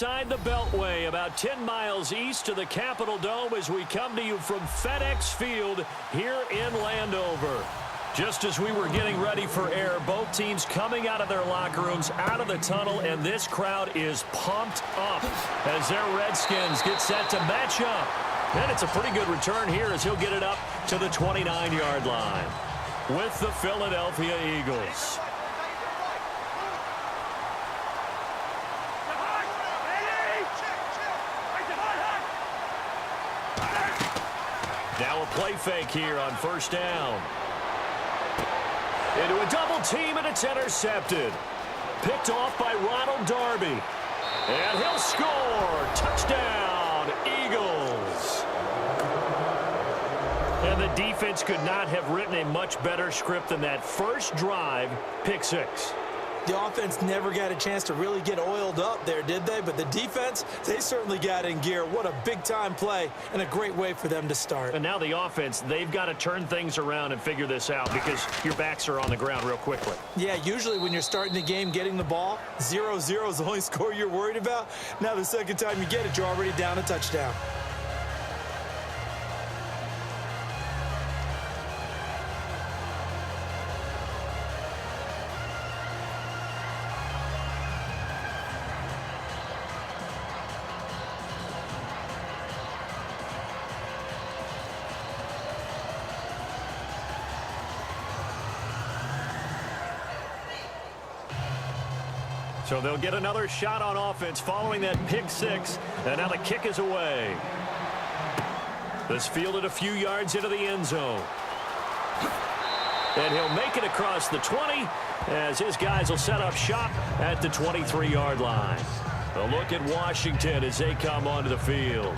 inside the Beltway, about 10 miles east of the Capitol Dome as we come to you from FedEx Field here in Landover. Just as we were getting ready for air, both teams coming out of their locker rooms, out of the tunnel, and this crowd is pumped up as their Redskins get set to match up. And it's a pretty good return here as he'll get it up to the 29-yard line with the Philadelphia Eagles. Now a play fake here on first down. Into a double team, and it's intercepted. Picked off by Ronald Darby. And he'll score. Touchdown, Eagles. And the defense could not have written a much better script than that first drive, pick six. The offense never got a chance to really get oiled up there, did they? But the defense, they certainly got in gear. What a big-time play and a great way for them to start. And now the offense, they've got to turn things around and figure this out because your backs are on the ground real quickly. Yeah, usually when you're starting the game, getting the ball, 0-0 is the only score you're worried about. Now the second time you get it, you're already down a touchdown. So they'll get another shot on offense following that pick six. And now the kick is away. This fielded a few yards into the end zone. And he'll make it across the 20 as his guys will set up shop at the 23-yard line. A look at Washington as they come onto the field.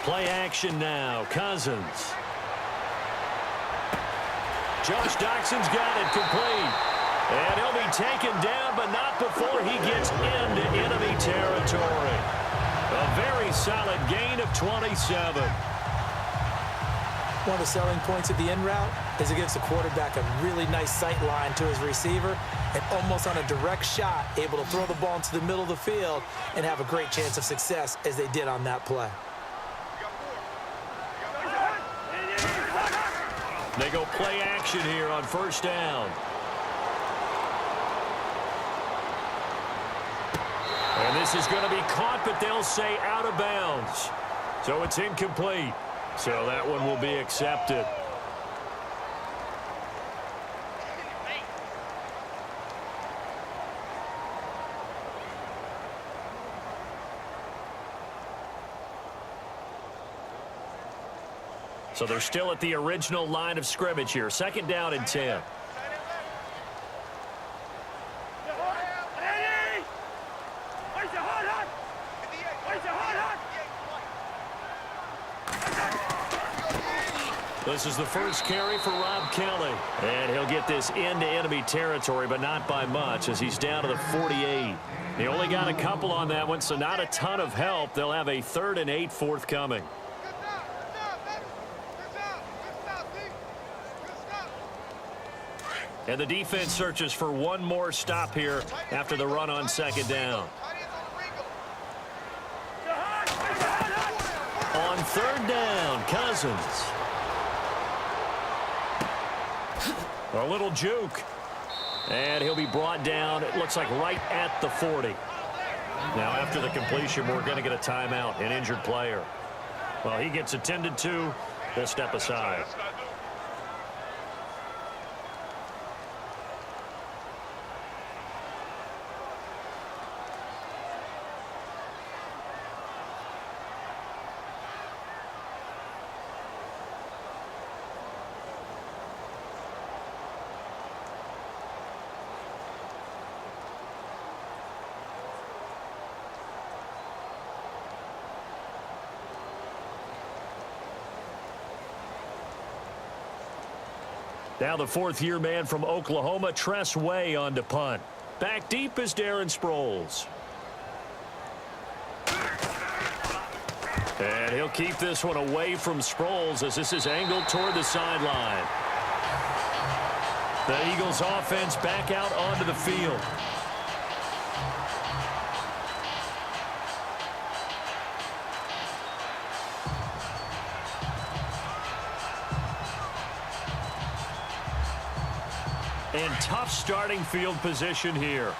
Play action now. Cousins. Josh Doxson's got it complete. And he'll be taken down, but not before he gets into enemy territory. A very solid gain of 27. One of the selling points of the in route is it gives the quarterback a really nice sight line to his receiver and almost on a direct shot able to throw the ball into the middle of the field and have a great chance of success as they did on that play. They go play action here on first down. And this is going to be caught, but they'll say out of bounds. So it's incomplete. So that one will be accepted. So they're still at the original line of scrimmage here. Second down and 10. This is the first carry for Rob Kelly. And he'll get this into enemy territory, but not by much as he's down to the 48. They only got a couple on that one, so not a ton of help. They'll have a 3rd and 8 forthcoming. And the defense searches for one more stop here after the run on second down. On third down, Cousins. A little juke. And he'll be brought down, it looks like right at the 40. Now after the completion, we're going to get a timeout, an injured player. Well, he gets attended to. We'll step aside. Now the fourth-year man from Oklahoma, Tress Way, on to punt. Back deep is Darren Sproles. And he'll keep this one away from Sproles as this is angled toward the sideline. The Eagles offense back out onto the field. And tough starting field position here.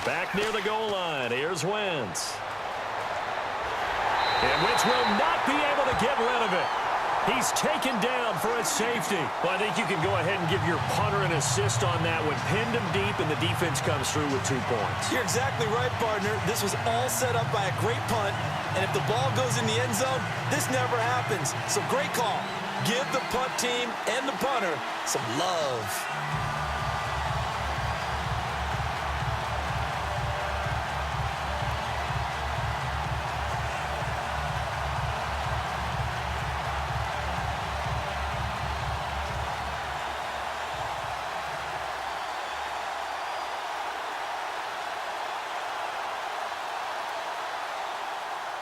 Back near the goal line. Here's Wentz. And Wentz will not be able to get rid of it. He's taken down for a safety. Well, I think you can go ahead and give your punter an assist on that one. Pinned him deep, and the defense comes through with 2 points. You're exactly right, partner. This was all set up by a great punt, and if the ball goes in the end zone, this never happens. So great call. Give the punt team and the punter some love.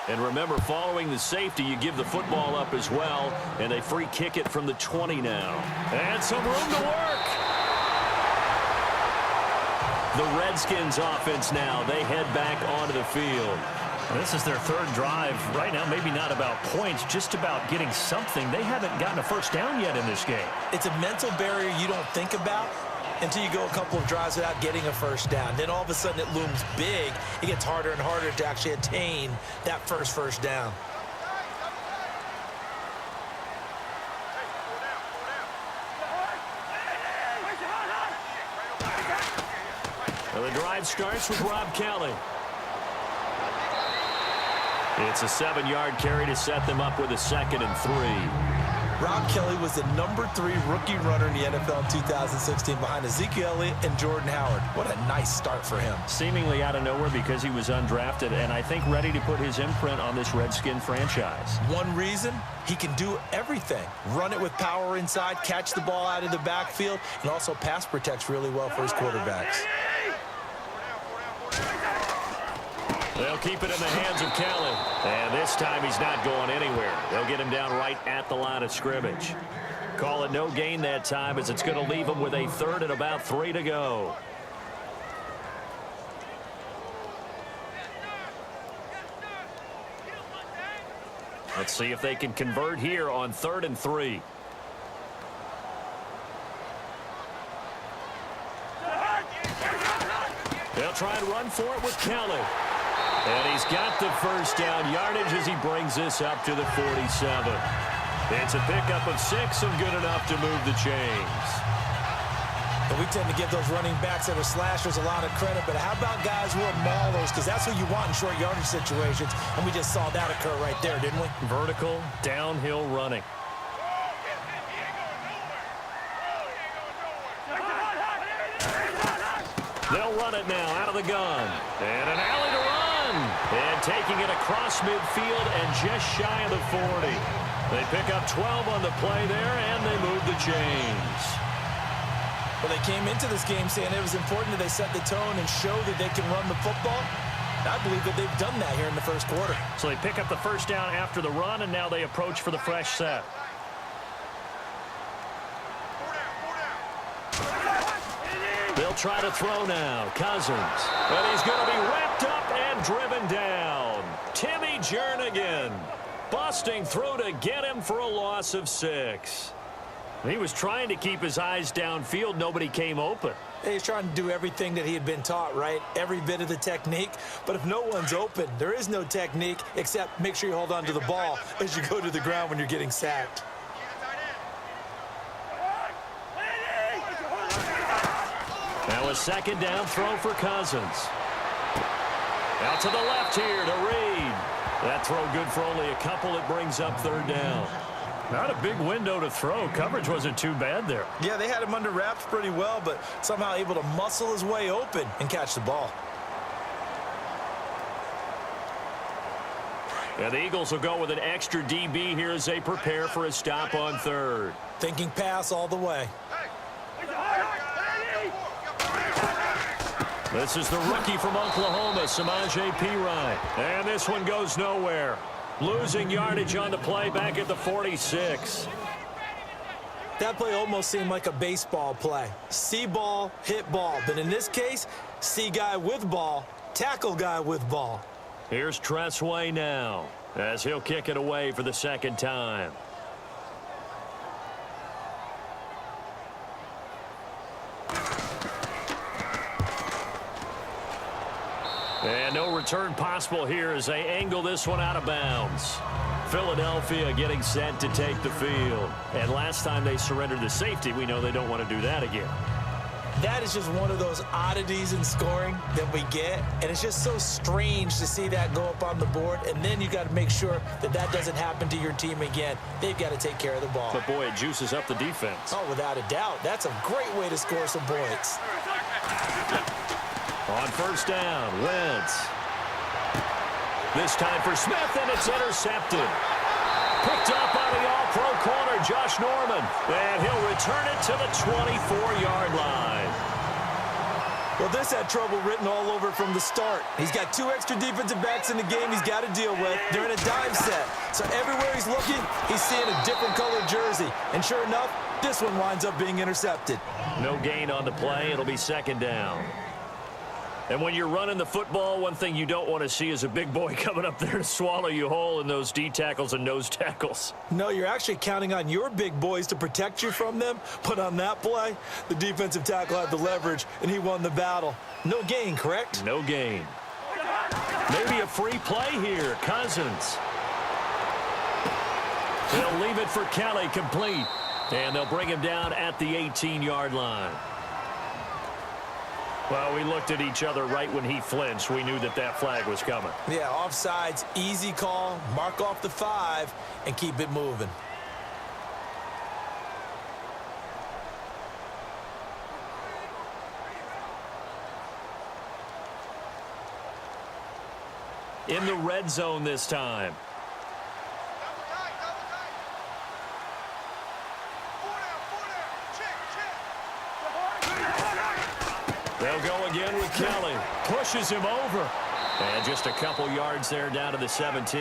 And remember, following the safety, you give the football up as well, and they free kick it from the 20 now. And some room to work. The Redskins offense now, they head back onto the field. This is their third drive. Right now, maybe not about points, just about getting something. They haven't gotten a first down yet in this game. It's a mental barrier you don't think about until you go a couple of drives without getting a first down. Then all of a sudden it looms big. It gets harder and harder to actually attain that first down. Well, the drive starts with Rob Kelly. It's a 7-yard carry to set them up with a 2nd and 3. Rob Kelly was the #3 rookie runner in the NFL in 2016 behind Ezekiel Elliott and Jordan Howard. What a nice start for him. Seemingly out of nowhere because he was undrafted, and I think ready to put his imprint on this Redskin franchise. One reason, he can do everything. Run it with power inside, catch the ball out of the backfield, and also pass protects really well for his quarterbacks. They'll keep it in the hands of Kelly. And this time he's not going anywhere. They'll get him down right at the line of scrimmage. Call it no gain that time as it's going to leave him with a 3rd and about 3 to go. Let's see if they can convert here on 3rd and 3. They'll try and run for it with Kelly. And he's got the first down yardage as he brings this up to the 47. It's a pickup of 6 and good enough to move the chains. And we tend to give those running backs that are slashers a lot of credit, but how about guys who are maulers? Because that's what you want in short yardage situations, and we just saw that occur right there, didn't we? Vertical, downhill running. They'll run it now out of the gun. And an alley to run. And taking it across midfield and just shy of the 40. They pick up 12 on the play there, and they move the chains. Well, they came into this game saying it was important that they set the tone and show that they can run the football. I believe that they've done that here in the first quarter. So they pick up the first down after the run, and now they approach for the fresh set. They'll try to throw now. Cousins. And he's going to be wrapped up and driven down. Timmy Jernigan busting through to get him for a loss of 6. He was trying to keep his eyes downfield. Nobody came open. He's trying to do everything that he had been taught, right? Every bit of the technique. But if no one's open, there is no technique except make sure you hold on to the ball as you go to the ground when you're getting sacked. Now a 2nd down throw for Cousins. Out to the left here to Reed. That throw good for only a couple. It brings up 3rd down. Not a big window to throw. Coverage wasn't too bad there. Yeah, they had him under wraps pretty well, but somehow able to muscle his way open and catch the ball. And the Eagles will go with an extra DB here as they prepare for a stop on third. Thinking pass all the way. This is the rookie from Oklahoma, Samaje Perine. And this one goes nowhere. Losing yardage on the play back at the 46. That play almost seemed like a baseball play. See ball, hit ball. But in this case, see guy with ball, tackle guy with ball. Here's Tressway now as he'll kick it away for the second time. And no return possible here as they angle this one out of bounds. Philadelphia getting set to take the field. And last time they surrendered the safety, we know they don't want to do that again. That is just one of those oddities in scoring that we get. And it's just so strange to see that go up on the board. And then you got to make sure that that doesn't happen to your team again. They've got to take care of the ball. But, boy, it juices up the defense. Oh, without a doubt. That's a great way to score some points. On first down, Wentz. This time for Smith, and it's intercepted. Picked up by the all-pro corner, Josh Norman. And he'll return it to the 24-yard line. Well, this had trouble written all over from the start. He's got 2 extra defensive backs in the game he's got to deal with. They're in a dime set. So everywhere he's looking, he's seeing a different colored jersey. And sure enough, this one winds up being intercepted. No gain on the play. It'll be second down. And when you're running the football, one thing you don't want to see is a big boy coming up there to swallow you whole in those D tackles and nose tackles. No, you're actually counting on your big boys to protect you from them. But on that play, the defensive tackle had the leverage, and he won the battle. No gain, correct? No gain. Maybe a free play here. Cousins. They'll leave it for Kelly, complete. And they'll bring him down at the 18-yard line. Well, we looked at each other right when he flinched. We knew that that flag was coming. Yeah, offsides, easy call, mark off the 5, and keep it moving. In the red zone this time. They'll go again with Kelly. Pushes him over. And just a couple yards there down to the 17.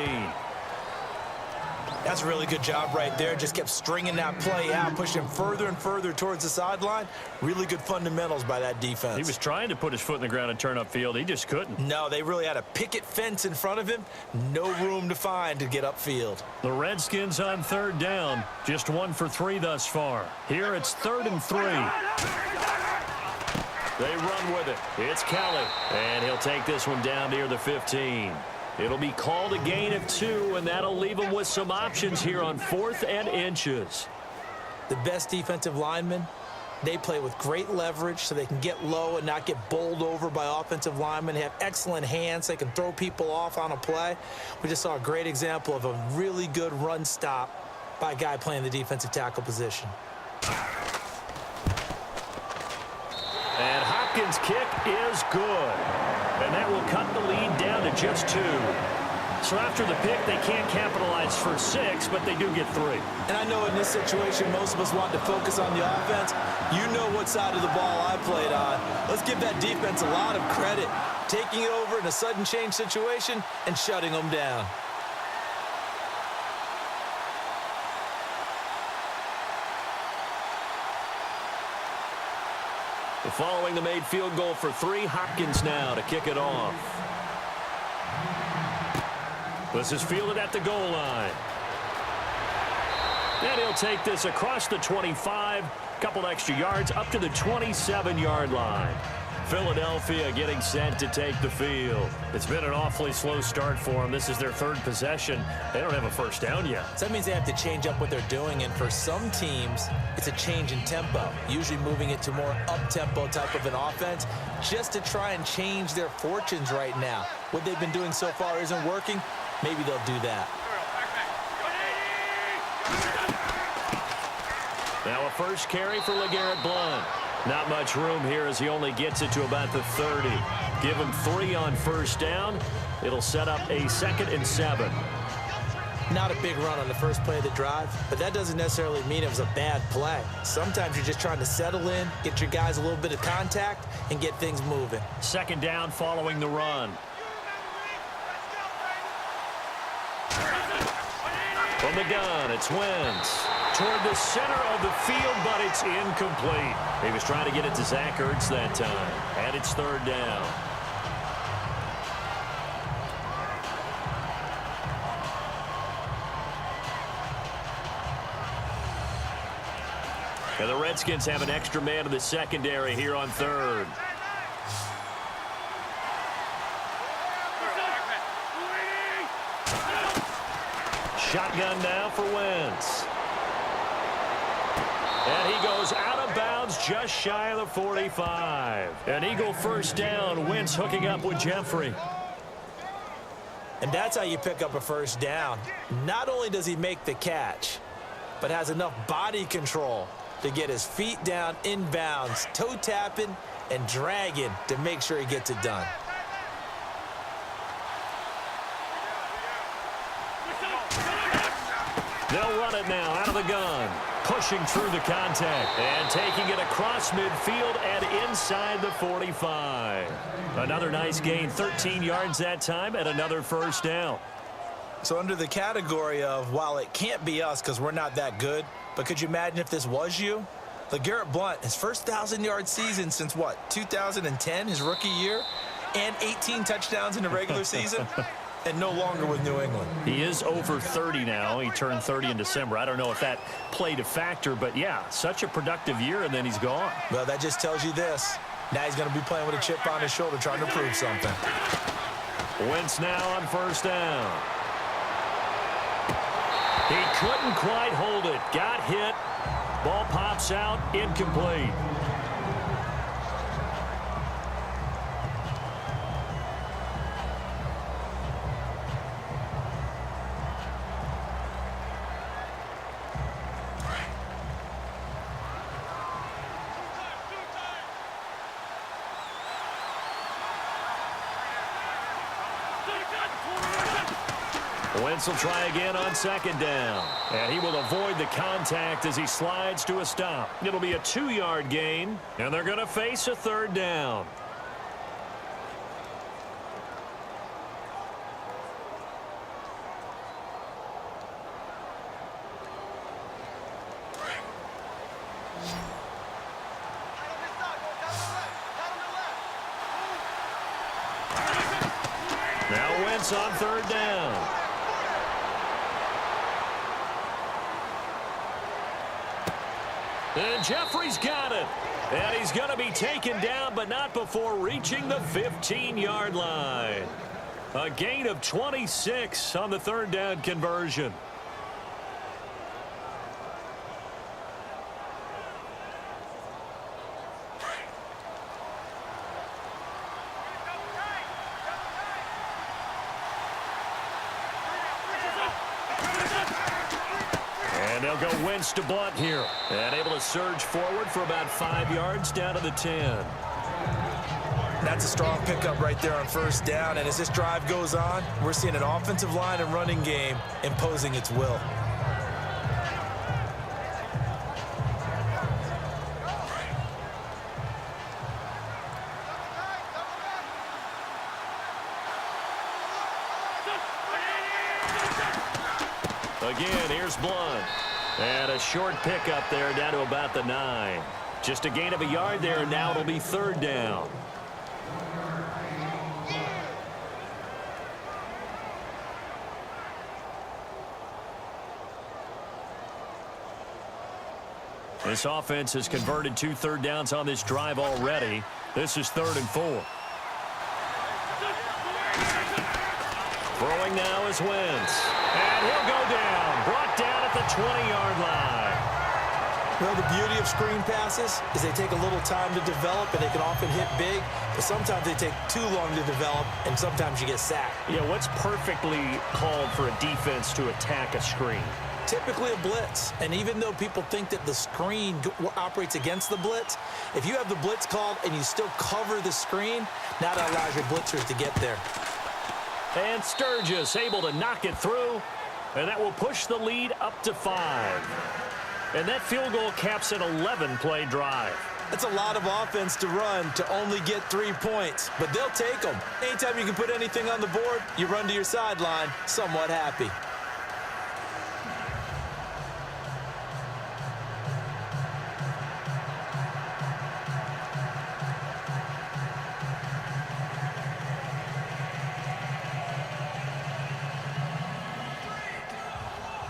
That's a really good job right there. Just kept stringing that play out, pushing him further and further towards the sideline. Really good fundamentals by that defense. He was trying to put his foot in the ground and turn upfield. He just couldn't. No, they really had a picket fence in front of him. No room to find to get upfield. The Redskins on third down. Just 1 for 3 thus far. Here it's 3rd and 3. They run with it. It's Kelly. And he'll take this one down near the 15. It'll be called a gain of 2, and that'll leave them with some options here on 4th and inches. The best defensive linemen, they play with great leverage so they can get low and not get bowled over by offensive linemen. They have excellent hands. They can throw people off on a play. We just saw a great example of a really good run stop by a guy playing the defensive tackle position. And Hopkins' kick is good. And that will cut the lead down to just 2. So after the pick, they can't capitalize for 6, but they do get 3. And I know in this situation, most of us want to focus on the offense. You know what side of the ball I played on. Let's give that defense a lot of credit. Taking it over in a sudden change situation and shutting them down. Following the made field goal for 3, Hopkins now to kick it off. This is fielded at the goal line. And he'll take this across the 25, couple extra yards up to the 27-yard line. Philadelphia getting set to take the field. It's been an awfully slow start for them. This is their 3rd possession. They don't have a first down yet. So that means they have to change up what they're doing, and for some teams, it's a change in tempo, usually moving it to more up-tempo type of an offense just to try and change their fortunes right now. What they've been doing so far isn't working. Maybe they'll do that. Now a first carry for LeGarrette Blount. Not much room here as he only gets it to about the 30. Give him 3 on first down. It'll set up a 2nd and 7. Not a big run on the first play of the drive, but that doesn't necessarily mean it was a bad play. Sometimes you're just trying to settle in, get your guys a little bit of contact, and get things moving. Second down following the run. From the gun, it's Wentz. Toward the center of the field, but it's incomplete. He was trying to get it to Zach Ertz that time. And it's third down. And the Redskins have an extra man in the secondary here on third. Shotgun now for Wentz. And he goes out of bounds just shy of the 45. An Eagle first down. Wentz hooking up with Jeffrey. And that's how you pick up a first down. Not only does he make the catch, but has enough body control to get his feet down inbounds, toe tapping and dragging to make sure he gets it done. They'll run it now out of the gun. Pushing through the contact and taking it across midfield and inside the 45. Another nice gain, 13 yards that time, and another first down. So under the category of, while it can't be us because we're not that good, but could you imagine if this was you? LeGarrette Blount, his first 1,000-yard season since, what, 2010, his rookie year, and 18 touchdowns in the regular season? And no longer with New England. He is over 30 now. He turned 30 in December. I don't know if that played a factor, but yeah, such a productive year, and then he's gone. Well, that just tells you this. Now he's going to be playing with a chip on his shoulder trying to prove something. Wentz now on first down. He couldn't quite hold it. Got hit. Ball pops out. Incomplete. Wentz will try again on second down. And he will avoid the contact as he slides to a stop. It'll be a 2-yard gain, and they're going to face a third down. Now Wentz on third down. And Jeffrey's got it. And he's going to be taken down, but not before reaching the 15-yard line. A gain of 26 on the third down conversion. And they'll go Wentz to Blount here. And able to surge forward for about 5 yards down to the 10. That's a strong pickup right there on first down. And as this drive goes on, we're seeing an offensive line and running game imposing its will. Again, here's Blount. And a short pickup there down to about the 9. Just a gain of a yard there. Now it'll be third down. This offense has converted 2 third downs on this drive already. This is 3rd and 4. Throwing now is Wentz. And he'll go down. Brought down at the 20-yard line. Well, the beauty of screen passes is they take a little time to develop, and they can often hit big, but sometimes they take too long to develop, and sometimes you get sacked. Yeah, what's perfectly called for a defense to attack a screen? Typically a blitz, and even though people think that the screen operates against the blitz, if you have the blitz called and you still cover the screen, now that allows your blitzers to get there. And Sturgis able to knock it through. And that will push the lead up to 5. And that field goal caps an 11-play drive. That's a lot of offense to run to only get 3 points, but they'll take them. Anytime you can put anything on the board, you run to your sideline somewhat happy.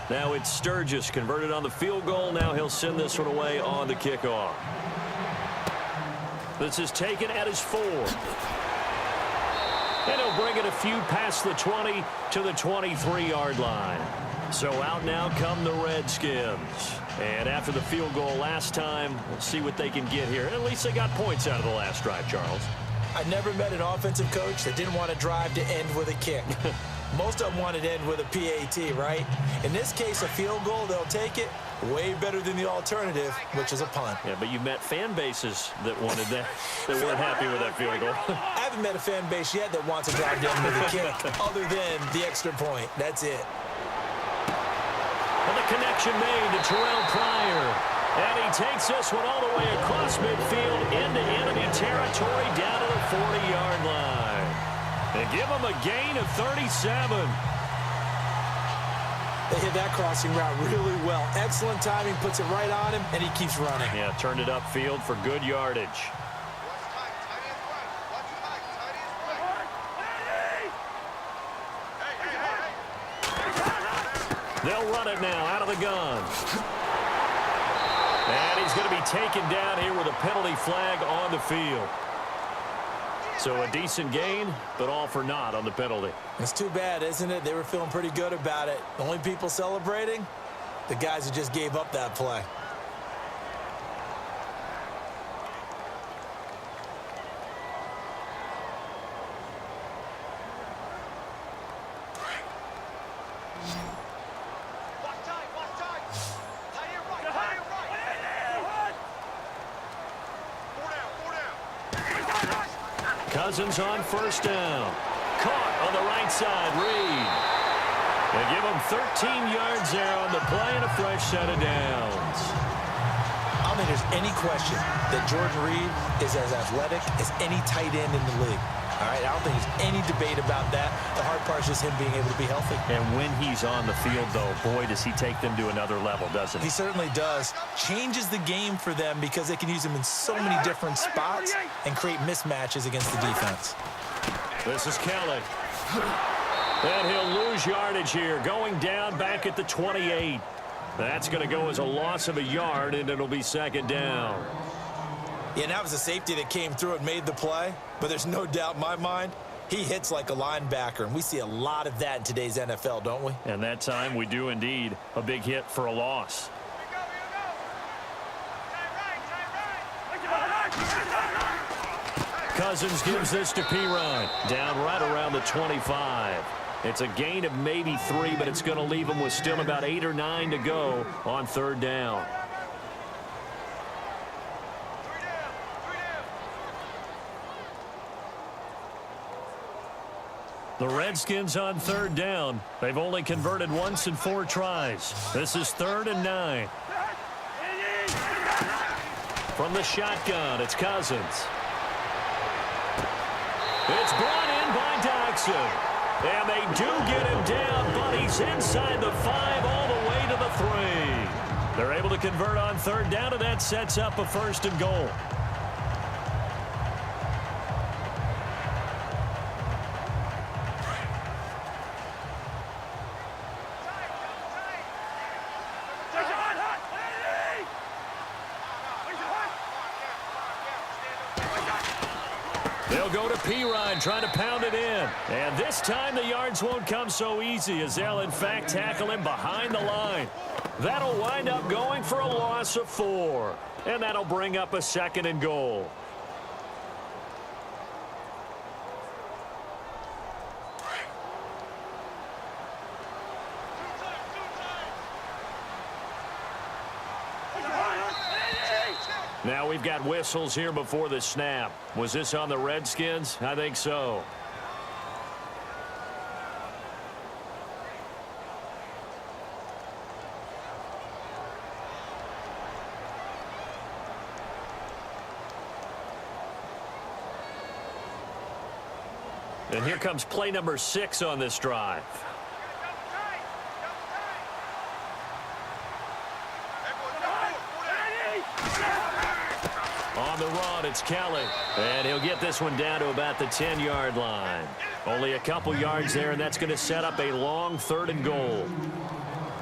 Now it's Sturgis converted on the field goal. Now he'll send this one away on the kickoff. This is taken at his 4. And he'll bring it a few past the 20 to the 23-yard line. So out now come the Redskins. And after the field goal last time, we'll see what they can get here. At least they got points out of the last drive, Charles. I never met an offensive coach that didn't want to drive to end with a kick. Most of them wanted to end with a PAT, right? In this case, a field goal, they'll take it. Way better than the alternative, which is a punt. Yeah, but you met fan bases that wanted that, that weren't happy with that field goal. I haven't met a fan base yet that wants to drive to end with a kick other than the extra point. That's it. And the connection made to Terrell Pryor. And he takes this one all the way across midfield into enemy territory down to the 40-yard line. They give him a gain of 37. They hit that crossing route really well. Excellent timing, puts it right on him, and he keeps running. Yeah, turned it upfield for good yardage. They'll run it now out of the gun. And he's going to be taken down here with a penalty flag on the field. So a decent gain, but all for naught on the penalty. It's too bad, isn't it? They were feeling pretty good about it. The only people celebrating, the guys who just gave up that play. Cousins on first down. Caught on the right side, Reed. They give him 13 yards there on the play and a fresh set of downs. I don't think there's any question that Jordan Reed is as athletic as any tight end in the league. All right, I don't think there's any debate about that. The hard part is just him being able to be healthy. And when he's on the field, though, boy, does he take them to another level, doesn't he? He certainly does. Changes the game for them because they can use him in so many different spots and create mismatches against the defense. This is Kelly. And he'll lose yardage here, going down back at the 28. That's going to go as a loss of a yard, and it'll be second down. Yeah, and that was a safety that came through and made the play. But there's no doubt in my mind, he hits like a linebacker. And we see a lot of that in today's NFL, don't we? And that time we do indeed. A big hit for a loss. Cousins gives this to Pirine. Down right around the 25. It's a gain of maybe 3, but it's going to leave him with still about 8 or 9 to go on third down. The Redskins on third down. They've only converted once in 4 tries. This is 3rd and 9. From the shotgun, it's Cousins. It's brought in by Doxson. And they do get him down, but he's inside the 5 all the way to the 3. They're able to convert on third down, and that sets up a 1st and goal. They'll go to Pirine, trying to pound it in. And this time the yards won't come so easy as they'll, in fact, tackle him behind the line. That'll wind up going for a loss of 4. And that'll bring up a 2nd and goal. Now we've got whistles here before the snap. Was this on the Redskins? I think so. And here comes play number 6 on this drive. On the run, it's Kelly. And he'll get this one down to about the 10-yard line. Only a couple yards there, and that's going to set up a long 3rd and goal.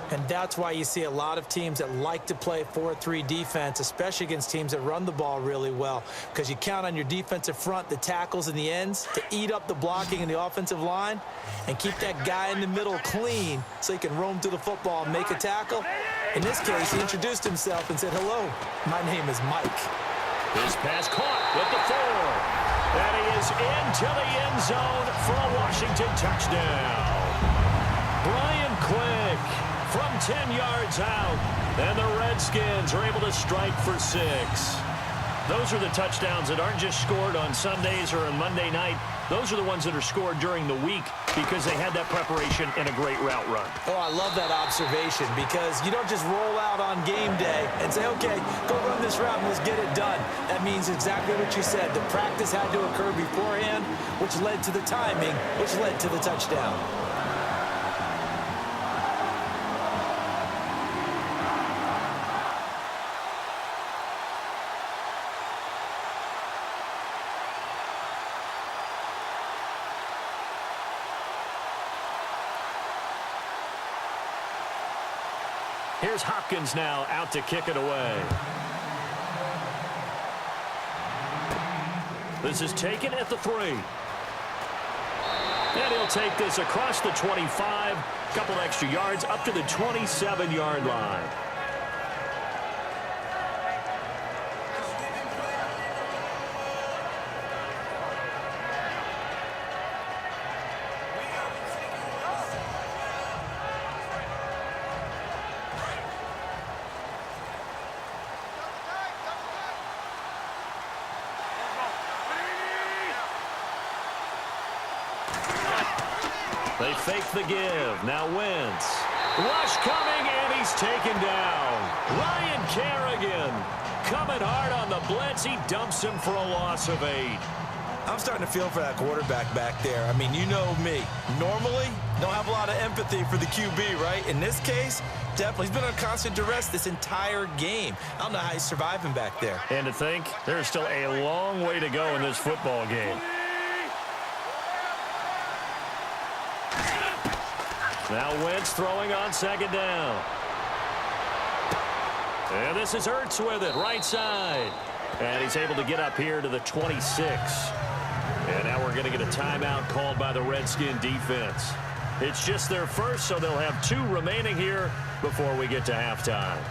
And that's why you see a lot of teams that like to play 4-3 defense, especially against teams that run the ball really well, because you count on your defensive front, the tackles and the ends, to eat up the blocking in the offensive line and keep that guy in the middle clean so he can roam through the football and make a tackle. In this case, he introduced himself and said, "Hello, my name is Mike." His pass caught with the 4. And he is into the end zone for a Washington touchdown. Brian Quick from 10 yards out, and the Redskins are able to strike for 6. Those are the touchdowns that aren't just scored on Sundays or on Monday night. Those are the ones that are scored during the week because they had that preparation and a great route run. Oh, I love that observation, because you don't just roll out on game day and say, okay, go run this route and let's get it done. That means exactly what you said. The practice had to occur beforehand, which led to the timing, which led to the touchdown. Here's Hopkins now out to kick it away. This is taken at the 3. And he'll take this across the 25, couple extra yards up to the 27-yard line. They fake the give. Now Wentz. Rush coming, and he's taken down. Ryan Kerrigan coming hard on the blitz. He dumps him for a loss of 8. I'm starting to feel for that quarterback back there. I mean, you know me. Normally, don't have a lot of empathy for the QB, right? In this case, definitely. He's been on constant duress this entire game. I don't know how he's surviving back there. And to think, there's still a long way to go in this football game. Now Wentz throwing on 2nd down. And this is Ertz with it, right side. And he's able to get up here to the 26. And now we're going to get a timeout called by the Redskin defense. It's just their first, so they'll have 2 remaining here before we get to halftime.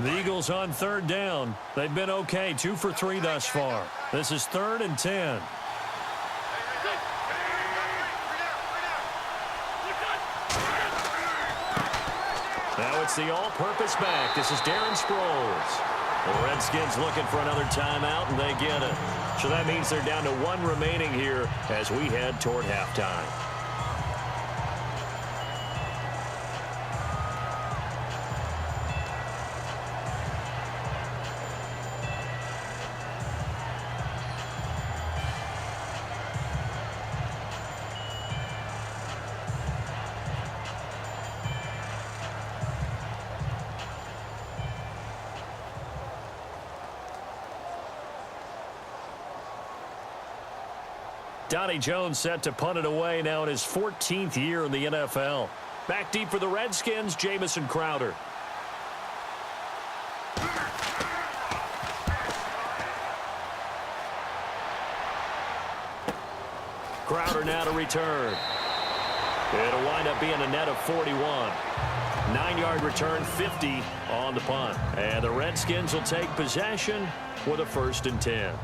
The Eagles on 3rd down. They've been okay, 2 for 3 thus far. This is 3rd and 10. Now it's the all-purpose back. This is Darren Sproles. The Redskins looking for another timeout, and they get it. So that means they're down to 1 remaining here as we head toward halftime. Donnie Jones set to punt it away now in his 14th year in the NFL. Back deep for the Redskins, Jamison Crowder. Crowder now to return. It'll wind up being a net of 41. 9-yard return, 50 on the punt. And the Redskins will take possession with a 1st and 10.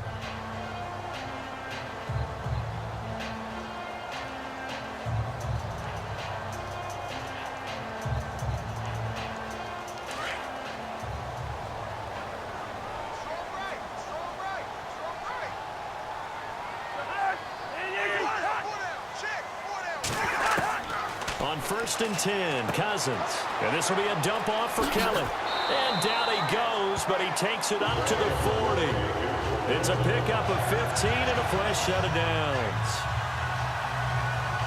On 1st and 10, Cousins. And this will be a dump off for Kelly. And down he goes, but he takes it up to the 40. It's a pickup of 15 and a fresh set of downs.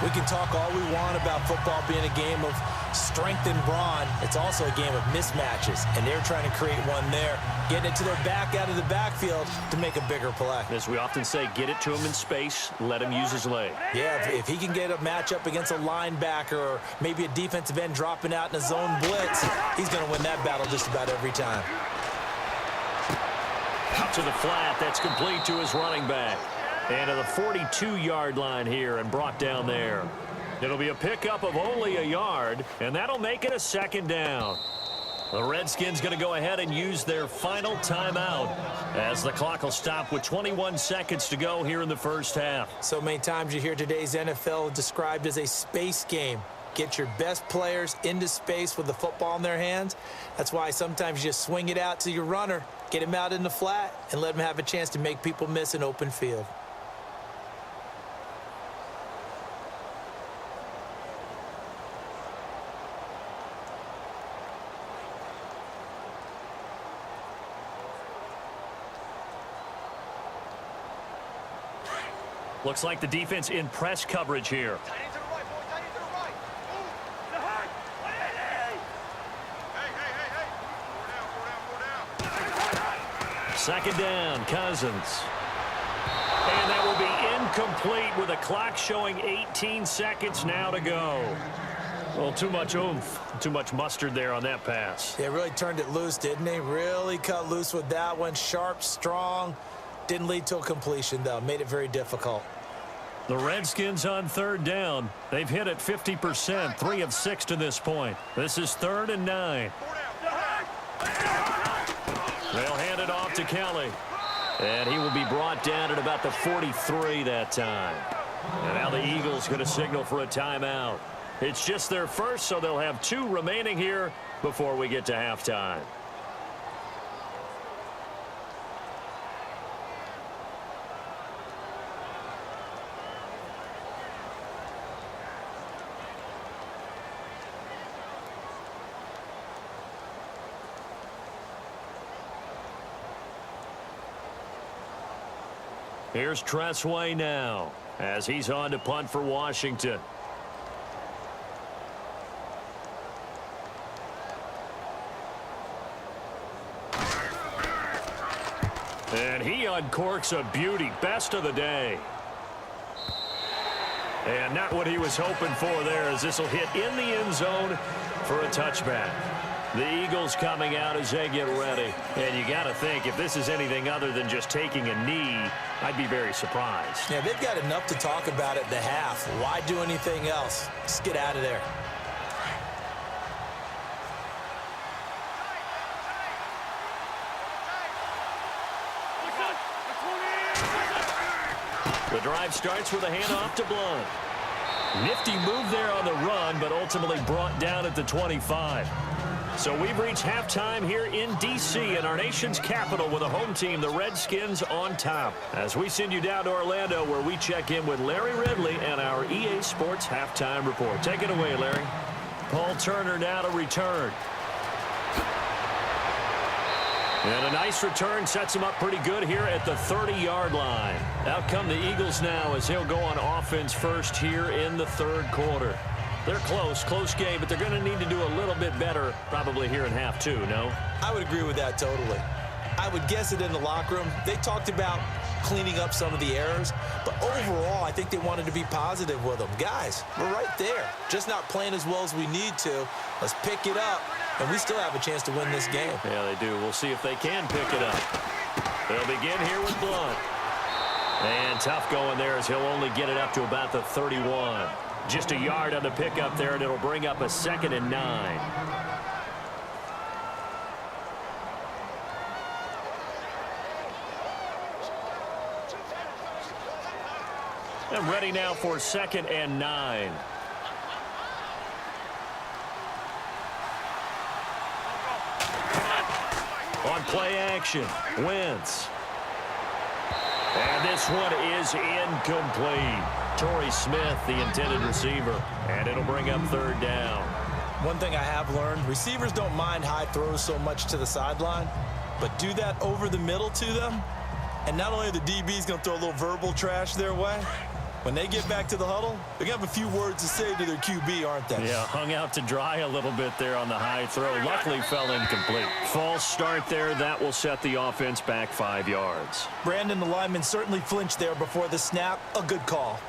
We can talk all we want about football being a game of strength and brawn. It's also a game of mismatches, and they're trying to create one there, getting it to their back out of the backfield to make a bigger play. As we often say, get it to him in space, let him use his leg. Yeah, if he can get a matchup against a linebacker or maybe a defensive end dropping out in a zone blitz, he's going to win that battle just about every time. Out to the flat, that's complete to his running back. And to the 42-yard line here and brought down there. It'll be a pickup of only a yard, and that'll make it a second down. The Redskins going to go ahead and use their final timeout as the clock will stop with 21 seconds to go here in the first half. So many times you hear today's NFL described as a space game. Get your best players into space with the football in their hands. That's why sometimes you just swing it out to your runner, get him out in the flat, and let him have a chance to make people miss an open field. Looks like the defense in press coverage here. Second down, Cousins. And that will be incomplete with a clock showing 18 seconds now to go. Well, too much oomph, too much mustard there on that pass. They really turned it loose, didn't they? Really cut loose with that one. Sharp, strong. Didn't lead to a completion, though. Made it very difficult. The Redskins on third down. They've hit it 50%, 3 of 6 to this point. This is 3rd and 9. They'll hand it off to Kelly. And he will be brought down at about the 43 that time. And now the Eagles going to signal for a timeout. It's just their first, so they'll have 2 remaining here before we get to halftime. Here's Tressway now as he's on to punt for Washington. And he uncorks a beauty. Best of the day. And not what he was hoping for there, as this will hit in the end zone for a touchback. The Eagles coming out as they get ready. And you got to think, if this is anything other than just taking a knee, I'd be very surprised. Yeah, they've got enough to talk about at the half. Why do anything else? Just get out of there. The drive starts with a handoff to Blunt. Nifty move there on the run, but ultimately brought down at the 25. So we've reached halftime here in D.C. in our nation's capital with a home team, the Redskins, on top. As we send you down to Orlando, where we check in with Larry Ridley and our EA Sports Halftime Report. Take it away, Larry. Paul Turner now to return. And a nice return sets him up pretty good here at the 30-yard line. Out come the Eagles now as he'll go on offense first here in the third quarter. They're close game, but they're going to need to do a little bit better probably here in half two, no? I would agree with that totally. I would guess it in the locker room. They talked about cleaning up some of the errors, but overall, I think they wanted to be positive with them. Guys, we're right there. Just not playing as well as we need to. Let's pick it up, and we still have a chance to win this game. Yeah, they do. We'll see if they can pick it up. They'll begin here with Blunt. And tough going there as he'll only get it up to about the 31. Just a yard on the pickup there, and it'll bring up a 2nd and 9. And ready now for 2nd and 9. On play action, Wentz. And this one is incomplete. Torrey Smith, the intended receiver, and it'll bring up third down. One thing I have learned, receivers don't mind high throws so much to the sideline, but do that over the middle to them, and not only are the DBs going to throw a little verbal trash their way, when they get back to the huddle, they're going to have a few words to say to their QB, aren't they? Yeah, hung out to dry a little bit there on the high throw. Luckily fell incomplete. False start there. That will set the offense back 5 yards. Brandon, the lineman, certainly flinched there before the snap. A good call.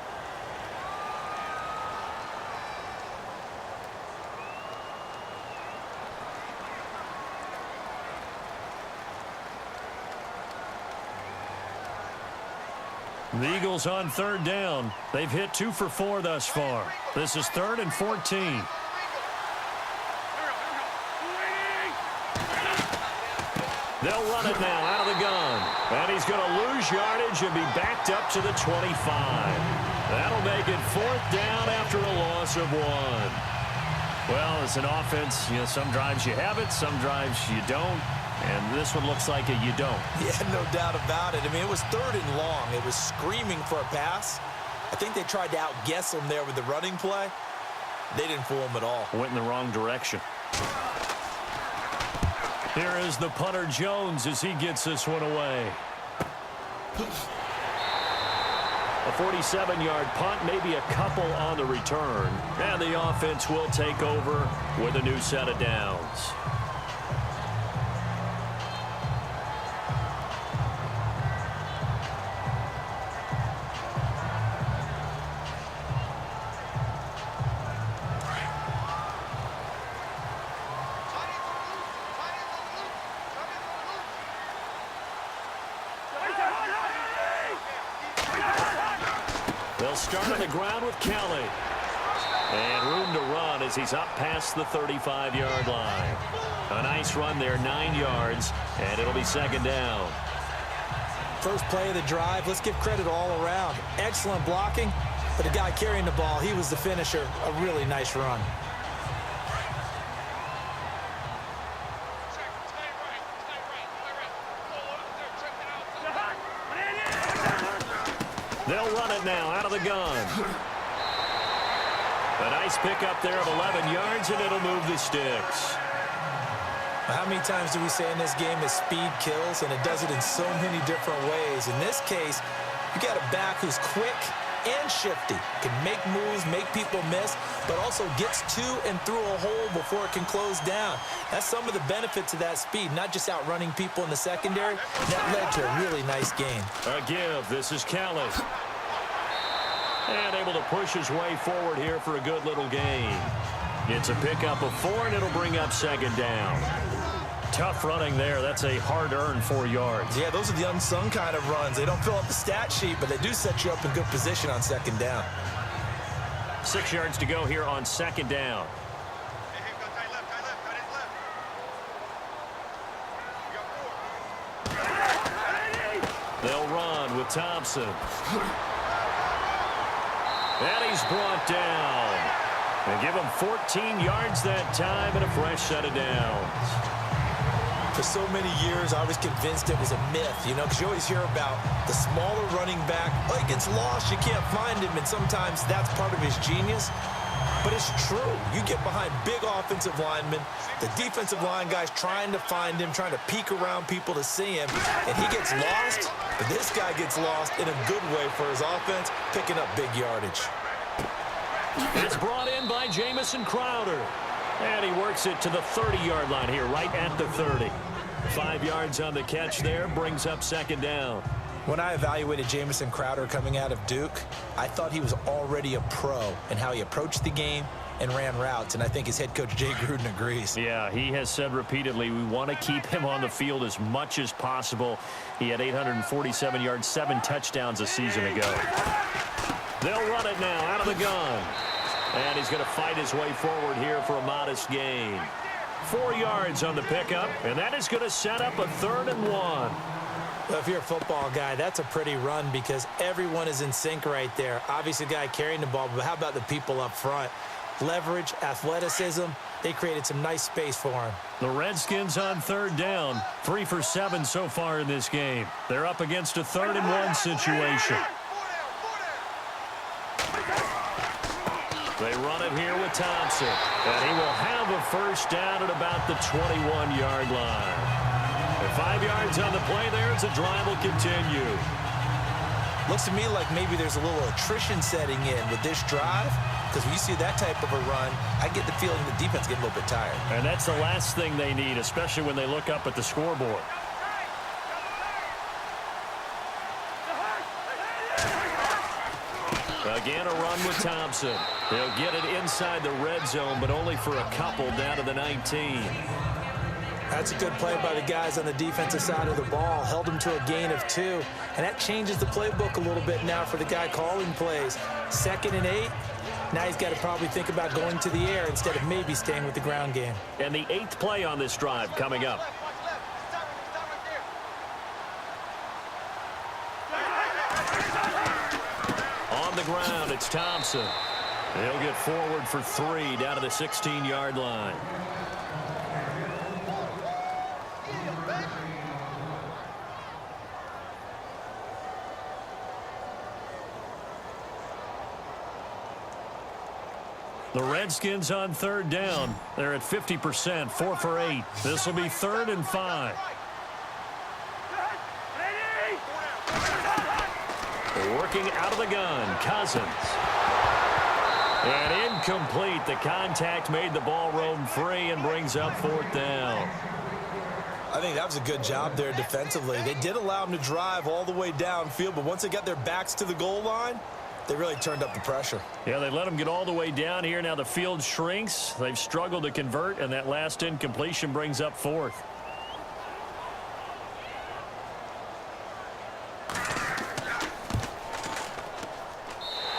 The Eagles on third down. They've hit 2 for 4 thus far. This is 3rd and 14. They'll run it now out of the gun. And he's going to lose yardage and be backed up to the 25. That'll make it 4th down after a loss of 1. Well, as an offense, some drives you have it, some drives you don't. And this one looks like you don't. Yeah, no doubt about it. I mean, it was 3rd and long. It was screaming for a pass. I think they tried to outguess him there with the running play. They didn't fool him at all. Went in the wrong direction. Here is the punter Jones as he gets this one away. A 47-yard punt, maybe a couple on the return. And the offense will take over with a new set of downs. They'll start on the ground with Kelly. And room to run as he's up past the 35-yard line. A nice run there, 9 yards, and it'll be 2nd down. First play of the drive, let's give credit all around. Excellent blocking, but the guy carrying the ball, he was the finisher. A really nice run. They'll run it now out of the gun. A nice pickup there of 11 yards, and it'll move the sticks. How many times do we say in this game that speed kills, and it does it in so many different ways? In this case, you got a back who's quick and shifty, can make moves, make people miss, but also gets to and through a hole before it can close down. That's some of the benefits of that speed, not just outrunning people in the secondary. That led to a really nice game. A give. This is Kelly. And able to push his way forward here for a good little gain. It's a pickup of 4, and it'll bring up 2nd down. Tough running there. That's a hard-earned 4 yards. Yeah, those are the unsung kind of runs. They don't fill up the stat sheet, but they do set you up in good position on 2nd down. 6 yards to go here on 2nd down. They'll run with Thompson. And he's brought down. And give him 14 yards that time and a fresh set of downs. For so many years, I was convinced it was a myth, because you always hear about the smaller running back. Oh, he gets lost, you can't find him, and sometimes that's part of his genius. But it's true. You get behind big offensive linemen, the defensive line guys trying to find him, trying to peek around people to see him, and he gets lost, but this guy gets lost in a good way for his offense, picking up big yardage. It's brought in by Jamison Crowder. And he works it to the 30-yard line here, right at the 30. 5 yards on the catch there, brings up 2nd down. When I evaluated Jamison Crowder coming out of Duke, I thought he was already a pro in how he approached the game and ran routes, and I think his head coach, Jay Gruden, agrees. Yeah, he has said repeatedly, we want to keep him on the field as much as possible. He had 847 yards, 7 touchdowns a season ago. They'll run it now out of the gun. And he's going to fight his way forward here for a modest gain. 4 yards on the pickup, and that is going to set up a 3rd and 1. Well, if you're a football guy, that's a pretty run because everyone is in sync right there. Obviously, the guy carrying the ball, but how about the people up front? leverage, athleticism. They created some nice space for him. The Redskins on third down. 3 for 7 so far in this game. They're up against a 3rd and 1 situation. They run it here with Thompson. And he will have a first down at about the 21-yard line. And 5 yards on the play there as the drive will continue. Looks to me like maybe there's a little attrition setting in with this drive. Because when you see that type of a run, I get the feeling the defense getting a little bit tired. And that's the last thing they need, especially when they look up at the scoreboard. Again, a run with Thompson. They'll get it inside the red zone, but only for a couple down to the 19. That's a good play by the guys on the defensive side of the ball. Held them to a gain of 2. And that changes the playbook a little bit now for the guy calling plays. 2nd and 8. Now he's got to probably think about going to the air instead of maybe staying with the ground game. And the 8th play on this drive coming up. On the ground, it's Thompson. He'll get forward for 3 down to the 16-yard line. The Redskins on third down. They're at 50%, 4 for 8. This will be 3rd and 5. Working out of the gun, Cousins. And incomplete. The contact made the ball roam free and brings up 4th down. I think that was a good job there defensively. They did allow them to drive all the way downfield, but once they got their backs to the goal line, they really turned up the pressure. Yeah, they let them get all the way down here. Now the field shrinks. They've struggled to convert, and that last incompletion brings up 4th.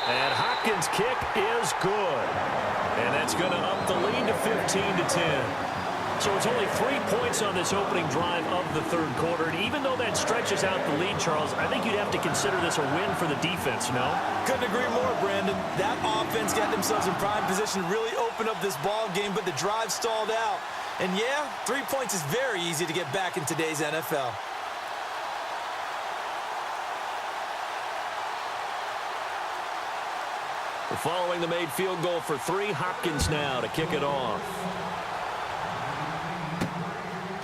And Hopkins' kick is good. And that's going to up the lead to 15-10. So it's only 3 points on this opening drive of the 3rd quarter. And even though that stretches out the lead, Charles, I think you'd have to consider this a win for the defense, no? Couldn't agree more, Brandon. That offense got themselves in prime position to really open up this ball game, but the drive stalled out. And yeah, 3 points is very easy to get back in today's NFL. Following the made field goal for 3, Hopkins now to kick it off.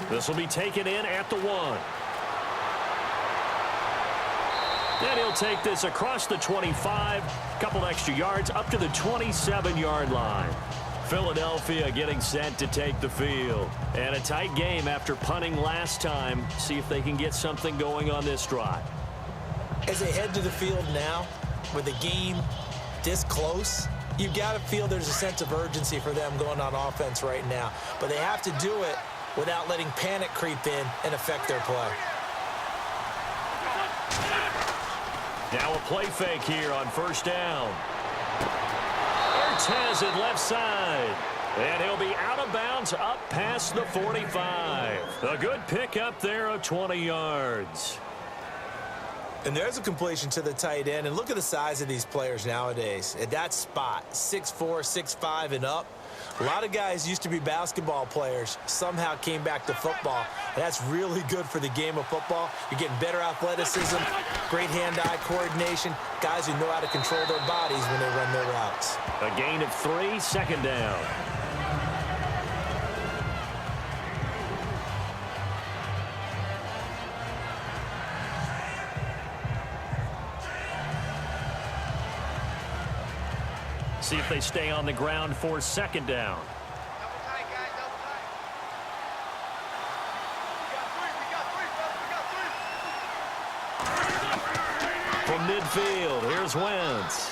This will be taken in at the 1. And he'll take this across the 25, couple extra yards up to the 27-yard line. Philadelphia getting set to take the field. And a tight game after punting last time. See if they can get something going on this drive. As they head to the field now, with the game this close, you've got to feel there's a sense of urgency for them going on offense right now. But they have to do it without letting panic creep in and affect their play. Now a play fake here on 1st down. Ertz has it left side. And he'll be out of bounds up past the 45. A good pickup there of 20 yards. And there's a completion to the tight end. And look at the size of these players nowadays. At that spot, 6'4", 6'5", and up. A lot of guys used to be basketball players, somehow came back to football. And that's really good for the game of football. You're getting better athleticism, great hand-eye coordination, guys who know how to control their bodies when they run their routes. A gain of 3, 2nd down. See if they stay on the ground for 2nd down. From midfield, here's Wentz.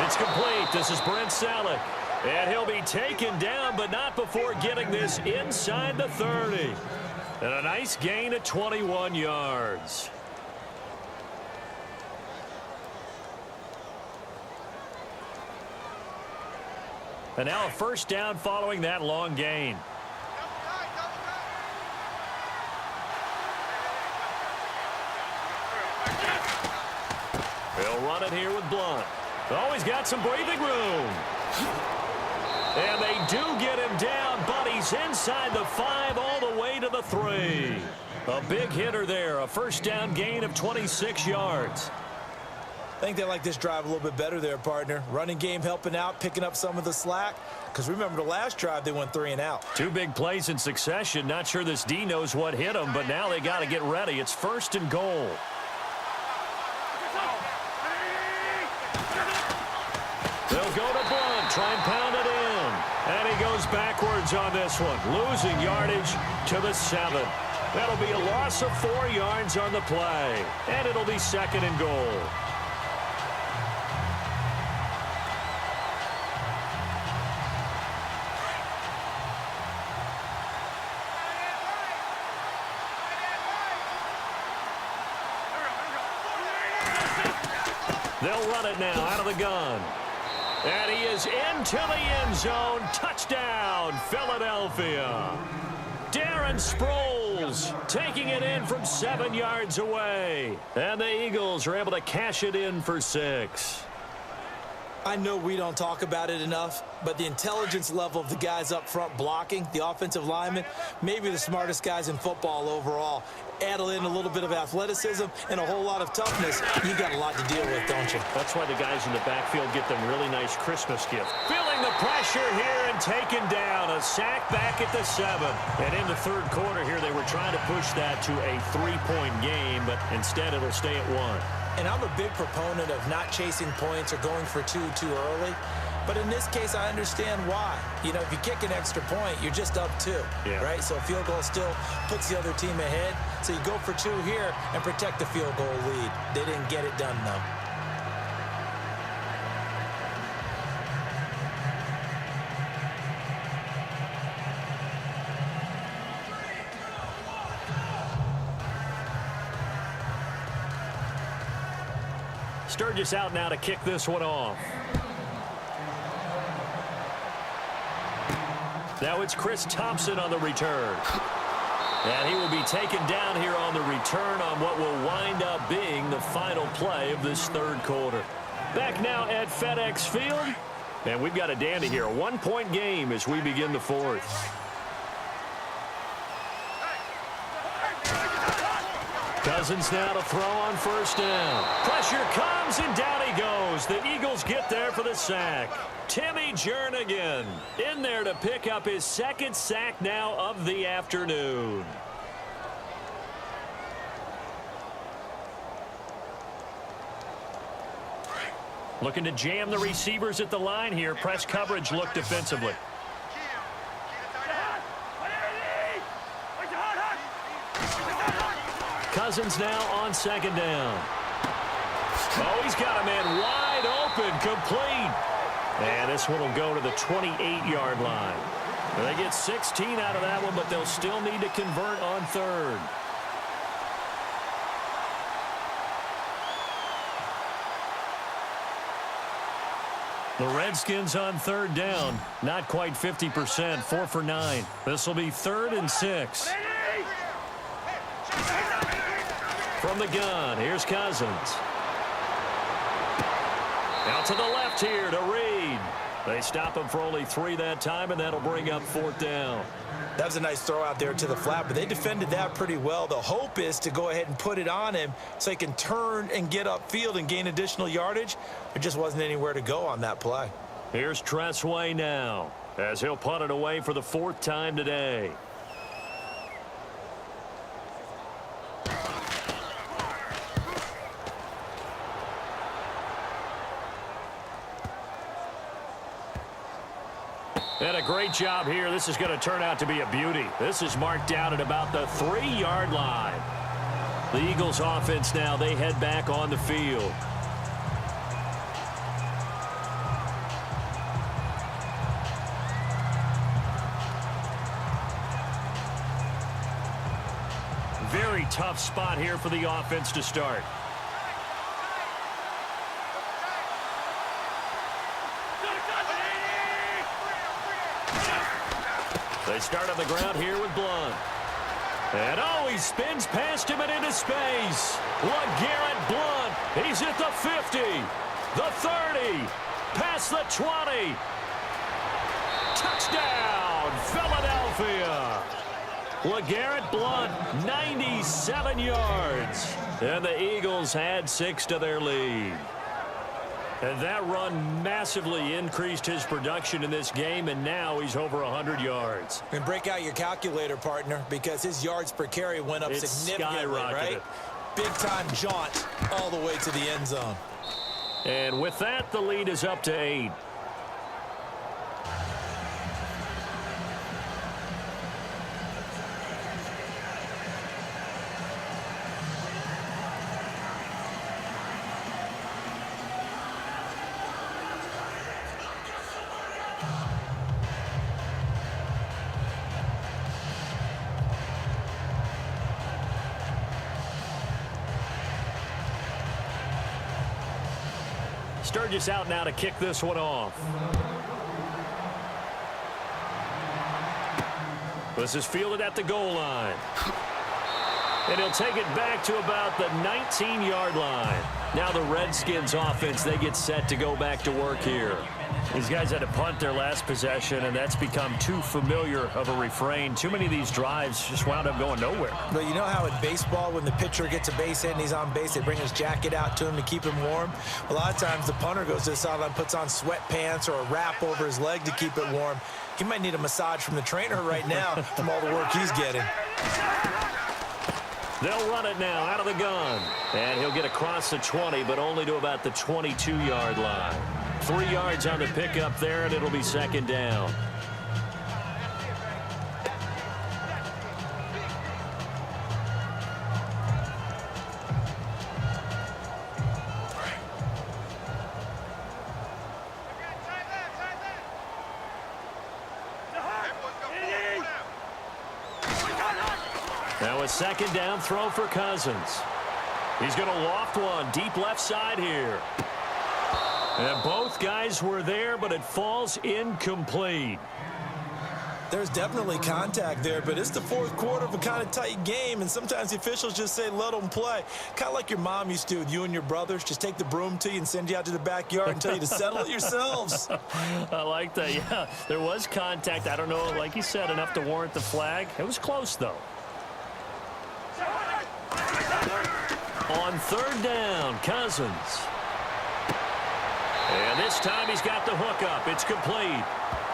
It's complete. This is Brent Selleck. And he'll be taken down, but not before getting this inside the 30. And a nice gain of 21 yards. And now a 1st down following that long gain. They'll run it here with Blunt. Oh, he's got some breathing room. And they do get him down, but he's inside the 5 all the way to the 3. A big hitter there, a first down gain of 26 yards. I think they like this drive a little bit better there, partner. Running game helping out, picking up some of the slack. Because remember, the last drive, they went 3 and out. 2 big plays in succession. Not sure this D knows what hit him, but now they got to get ready. It's 1st and goal. They'll go to Blunt, try and pound it in. And he goes backwards on this one, losing yardage to the 7. That'll be a loss of 4 yards on the play. And it'll be 2nd and goal. They'll run it now out of the gun. And he is into the end zone. Touchdown, Philadelphia. Darren Sproles taking it in from 7 yards away. And the Eagles are able to cash it in for 6. I know we don't talk about it enough, but the intelligence level of the guys up front blocking, the offensive linemen, maybe the smartest guys in football overall. Add in a little bit of athleticism and a whole lot of toughness. You got a lot to deal with, don't you? That's why the guys in the backfield get them really nice Christmas gifts. Feeling the pressure here and taken down. A sack back at the 7. And in the 3rd quarter here, they were trying to push that to a 3-point game, but instead it'll stay at 1. And I'm a big proponent of not chasing points or going for 2 too early. But in this case, I understand why. You know, if you kick an extra point, you're just up 2, right? So a field goal still puts the other team ahead. So you go for 2 here and protect the field goal lead. They didn't get it done, though. Sturgis out now to kick this one off. Now it's Chris Thompson on the return. And he will be taken down here on the return on what will wind up being the final play of this 3rd quarter. Back now at FedEx Field. And we've got a dandy here. A 1-point game as we begin the 4th. Cousins now to throw on 1st down. Pressure comes and down he goes. The Eagles get there for the sack. Timmy Jernigan in there to pick up his 2nd sack now of the afternoon. Looking to jam the receivers at the line here. Press coverage look defensively. Cousins now on 2nd down. Oh, he's got a man wide open, complete. And this one will go to the 28-yard line. They get 16 out of that one, but they'll still need to convert on 3rd. The Redskins on 3rd down. Not quite 50%, 4 for 9. This will be 3rd and 6. From the gun, here's Cousins. Out to the left here to Reed. They stop him for only 3 that time, and that'll bring up 4th down. That was a nice throw out there to the flat, but they defended that pretty well. The hope is to go ahead and put it on him so he can turn and get upfield and gain additional yardage. There just wasn't anywhere to go on that play. Here's Tressway now as he'll punt it away for the 4th time today. And a great job here. This is going to turn out to be a beauty. This is marked down at about the 3-yard line. The Eagles offense now, they head back on the field. Very tough spot here for the offense to start. They start on the ground here with Blunt. And oh, he spins past him and into space. LeGarrette Blunt. He's at the 50. The 30. Past the 20. Touchdown, Philadelphia. LeGarrette Blount, 97 yards. And the Eagles add 6 to their lead. And that run massively increased his production in this game, and now he's over 100 yards. And break out your calculator, partner, because his yards per carry went up significantly, right? Big-time jaunt all the way to the end zone. And with that, the lead is up to 8. Sturgis out now to kick this one off. This is fielded at the goal line. And he'll take it back to about the 19-yard line. Now the Redskins offense, they get set to go back to work here. These guys had to punt their last possession, and that's become too familiar of a refrain. Too many of these drives just wound up going nowhere. But you know how in baseball, when the pitcher gets a base hit and he's on base, they bring his jacket out to him to keep him warm? A lot of times the punter goes to the sideline, puts on sweatpants or a wrap over his leg to keep it warm. He might need a massage from the trainer right now from all the work he's getting. They'll run it now out of the gun. And he'll get across the 20, but only to about the 22-yard line. 3 yards on the pickup there, and it'll be second down. Now a second down throw for Cousins. He's going to loft one deep left side here. And both guys were there, but it falls incomplete. There's definitely contact there, but it's the fourth quarter of a kind of tight game, and sometimes the officials just say let them play. Kind of like your mom used to with you and your brothers. Just take the broom to you and send you out to the backyard and tell you to settle it yourselves. I like that. Yeah, there was contact. I don't know, like you said, enough to warrant the flag. It was close, though. On third down, Cousins. And this time he's got the hook up. It's complete.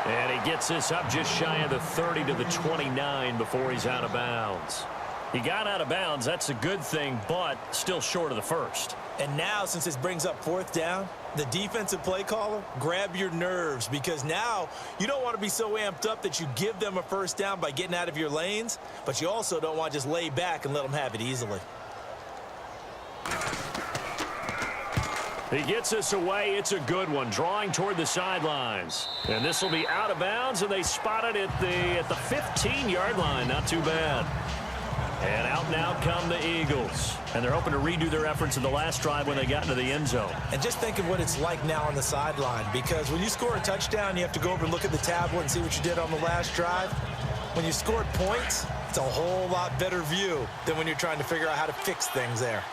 And he gets this up just shy of the 30 to the 29 before he's out of bounds. He got out of bounds. That's a good thing, but still short of the first. And now, since this brings up fourth down, the defensive play caller, grab your nerves, because now you don't want to be so amped up that you give them a first down by getting out of your lanes, but you also don't want to just lay back and let them have it easily. He gets this away. It's a good one, drawing toward the sidelines. And this will be out of bounds, and they spot it at the 15-yard line. Not too bad. And out now come the Eagles. And they're hoping to redo their efforts in the last drive when they got into the end zone. And just think of what it's like now on the sideline, because when you score a touchdown, you have to go over and look at the tablet and see what you did on the last drive. When you scored points, it's a whole lot better view than when you're trying to figure out how to fix things there.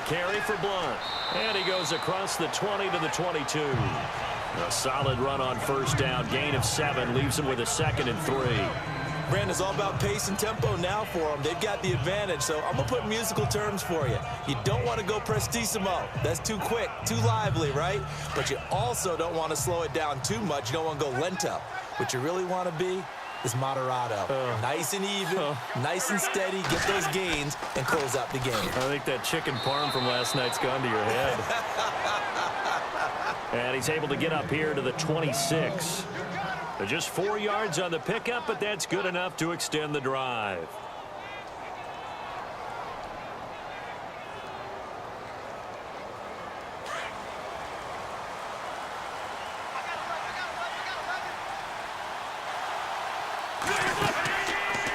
Carry for Blount. And he goes across the 20 to the 22. A solid run on first down. Gain of 7 leaves him with a 2nd and 3. Brandon, it's all about pace and tempo now for them. They've got the advantage, so I'm going to put musical terms for you. You don't want to go prestissimo. That's too quick, too lively, right? But you also don't want to slow it down too much. You don't want to go lento. What you really want to be is moderato. Nice and even, nice and steady, get those gains, and close out the game. I think that chicken parm from last night's gone to your head. And he's able to get up here to the 26. They're just 4 yards on the pickup, but that's good enough to extend the drive.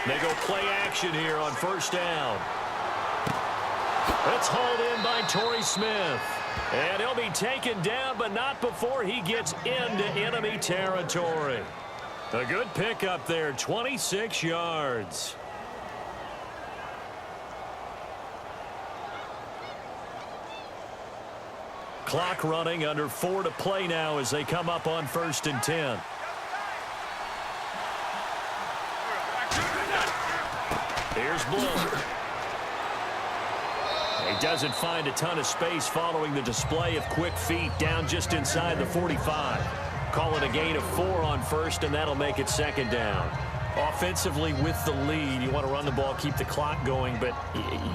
They go play action here on first down. It's hauled in by Torrey Smith. And he'll be taken down, but not before he gets into enemy territory. A good pickup there, 26 yards. Clock running, under 4 to play now as they come up on 1st and 10. Here's Bloom. He doesn't find a ton of space following the display of quick feet down just inside the 45. Call it a gain of 4 on 1st, and that'll make it 2nd down. Offensively with the lead, you want to run the ball, keep the clock going, but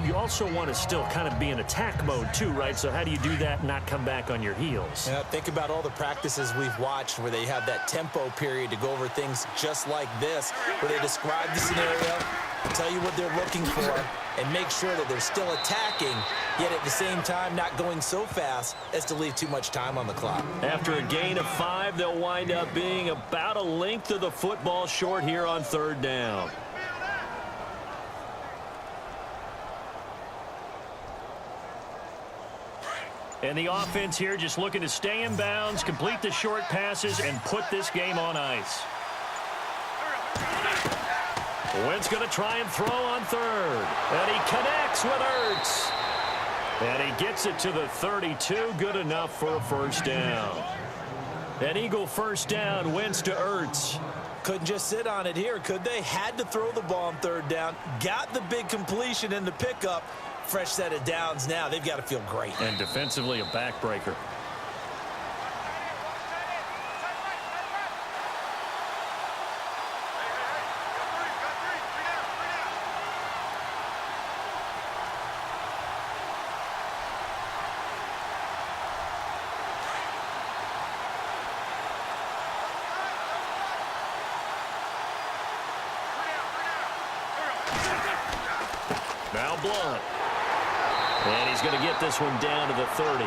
you also want to still kind of be in attack mode too, right? So how do you do that and not come back on your heels? Yeah, think about all the practices we've watched where they have that tempo period to go over things just like this, where they describe the scenario, tell you what they're looking for, and make sure that they're still attacking, yet at the same time not going so fast as to leave too much time on the clock. After a gain of 5, they'll wind up being about a length of the football short here on 3rd down. And the offense here just looking to stay in bounds, complete the short passes, and put this game on ice. Wentz going to try and throw on 3rd. And he connects with Ertz. And he gets it to the 32. Good enough for a 1st down. An Eagle 1st down. Wentz to Ertz. Couldn't just sit on it here, could they? Had to throw the ball on 3rd down. Got the big completion in the pickup. Fresh set of downs now. They've got to feel great. And defensively a backbreaker. Now Blunt. And he's going to get this one down to the 30.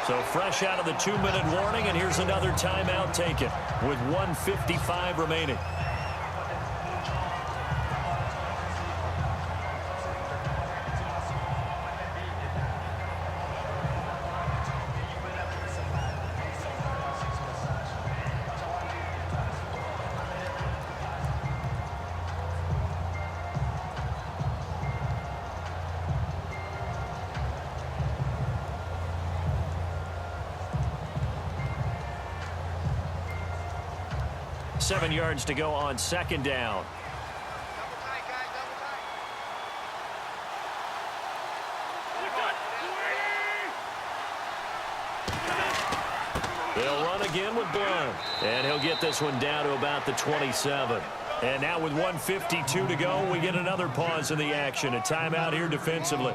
So fresh out of the 2-minute warning, and here's another timeout taken with 1:55 remaining. Seven yards to go on 2nd down. They'll run again with Blunt. And he'll get this one down to about the 27. And now with 1:52 to go, we get another pause in the action. A timeout here defensively.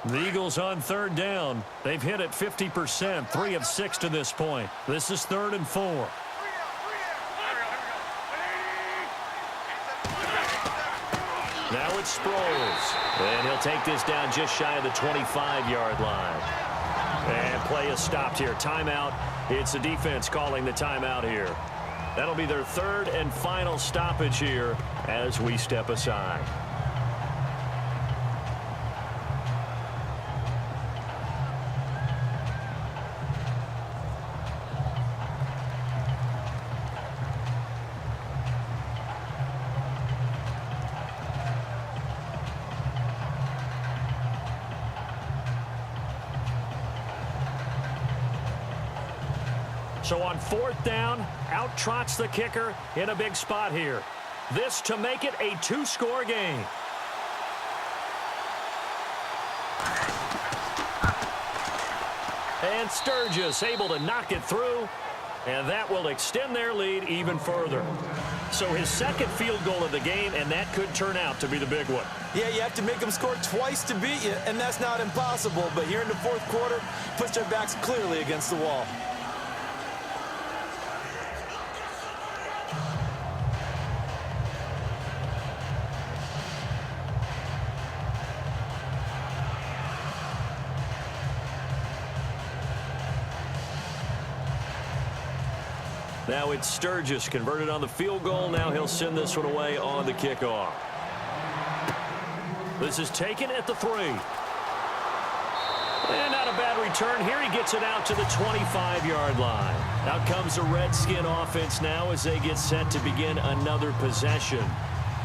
The Eagles on 3rd down. They've hit it 50%, 3 of 6 to this point. This is 3rd and 4. Now it's Sproles. And he'll take this down just shy of the 25-yard line. And play is stopped here. Timeout. It's the defense calling the timeout here. That'll be their 3rd and final stoppage here as we step aside. So on 4th down, out trots the kicker in a big spot here. This to make it a 2-score game. And Sturgis able to knock it through, and that will extend their lead even further. So his 2nd field goal of the game, and that could turn out to be the big one. Yeah, you have to make them score twice to beat you, and that's not impossible. But here in the 4th quarter, puts their backs clearly against the wall. Now it's Sturgis converted on the field goal. Now he'll send this one away on the kickoff. This is taken at the 3. And not a bad return here. He gets it out to the 25-yard line. Out comes the Redskin offense now as they get set to begin another possession.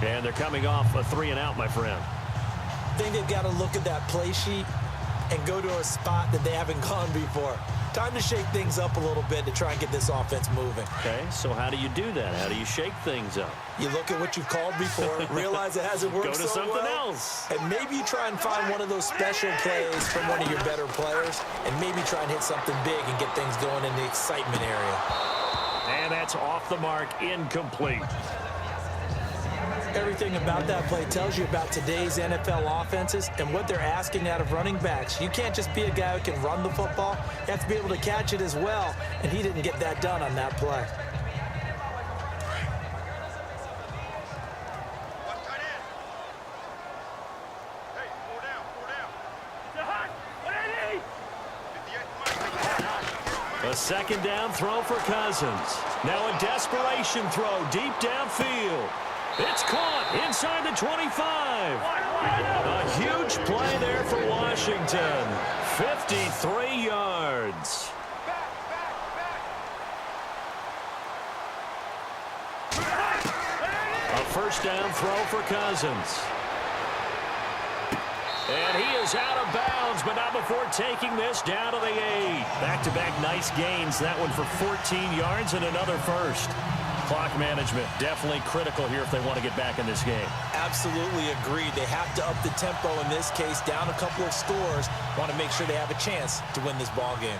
And they're coming off a 3-and-out, my friend. I think they've got to look at that play sheet and go to a spot that they haven't gone before. Time to shake things up a little bit to try and get this offense moving. Okay, so how do you do that? How do you shake things up? You look at what you've called before, realize it hasn't worked so well. Go to something else. And maybe you try and find one of those special plays from one of your better players, and maybe try and hit something big and get things going in the excitement area. And that's off the mark, incomplete. Everything about that play tells you about today's NFL offenses and what they're asking out of running backs. You can't just be a guy who can run the football. You have to be able to catch it as well, and he didn't get that done on that play. A second down throw for Cousins. Now a desperation throw deep downfield. It's caught inside the 25. A huge play there for Washington. 53 yards. A first down throw for Cousins. And he is out of bounds, but not before taking this down to the 8. Back-to-back nice gains. That one for 14 yards and another first. Clock management definitely critical here if they want to get back in this game. Absolutely agreed. They have to up the tempo in this case, down a couple of scores. Want to make sure they have a chance to win this ball game.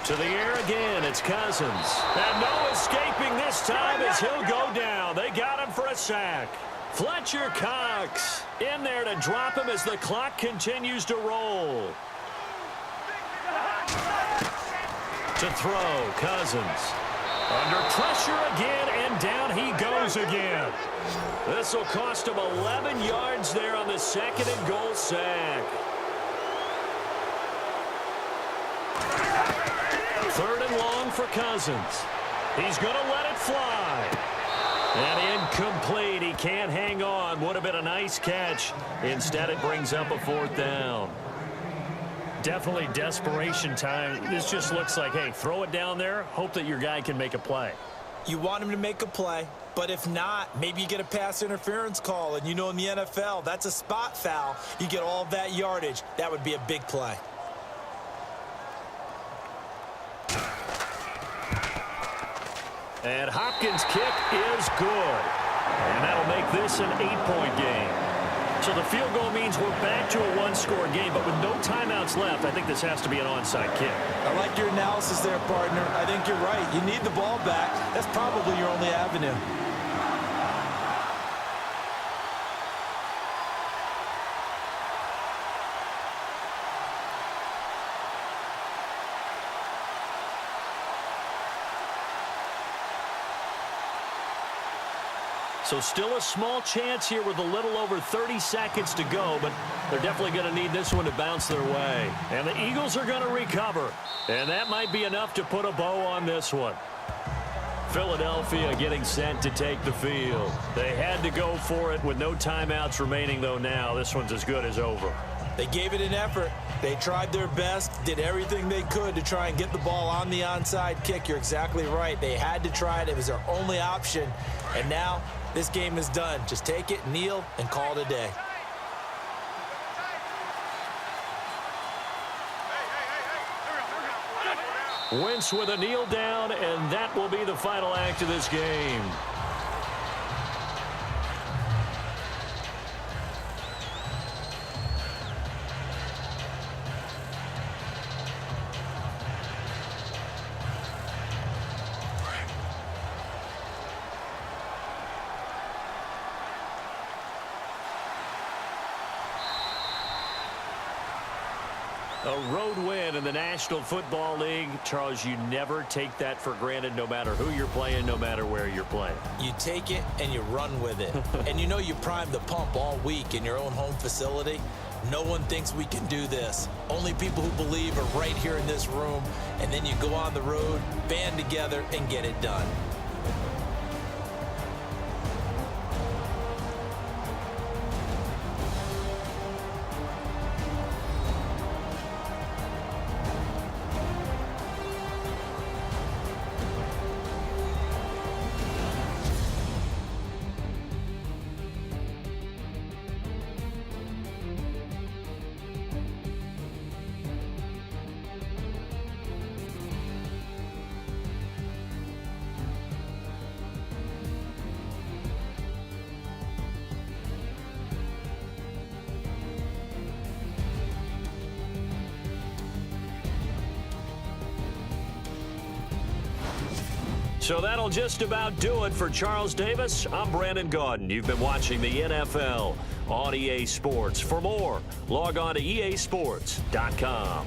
To the air again, it's Cousins. And no escaping this time as he'll go down. They got him for a sack. Fletcher Cox in there to drop him as the clock continues to roll. To throw, Cousins. Under pressure again, and down he goes again. This will cost him 11 yards there on the second and goal sack. Third and long for Cousins. He's going to let it fly. And incomplete. He can't hang on. Would have been a nice catch. Instead, it brings up a fourth down. Definitely desperation time. This just looks like, hey, throw it down there. Hope that your guy can make a play. You want him to make a play, but if not, maybe you get a pass interference call. And you know in the NFL, that's a spot foul. You get all of that yardage. That would be a big play. And Hopkins' kick is good. And that'll make this an 8-point game. So the field goal means we're back to a one-score game, but with no timeouts left, I think this has to be an onside kick. I like your analysis there, partner. I think you're right. You need the ball back. That's probably your only avenue. So still a small chance here with a little over 30 seconds to go, but they're definitely going to need this one to bounce their way. And the Eagles are going to recover. And that might be enough to put a bow on this one. Philadelphia getting set to take the field. They had to go for it with no timeouts remaining, though now. This one's as good as over. They gave it an effort. They tried their best, did everything they could to try and get the ball on the onside kick. You're exactly right. They had to try it. It was their only option. And now this game is done. Just take it, kneel, and call it a day. Wentz with a kneel down, and that will be the final act of this game. A road win in the National Football League. Charles, you never take that for granted, no matter who you're playing, no matter where you're playing. You take it and you run with it. And you know you primed the pump all week in your own home facility. No one thinks we can do this. Only people who believe are right here in this room. And then you go on the road, band together, and get it done. So that'll just about do it for Charles Davis. I'm Brandon Gaudin. You've been watching the NFL on EA Sports. For more, log on to easports.com.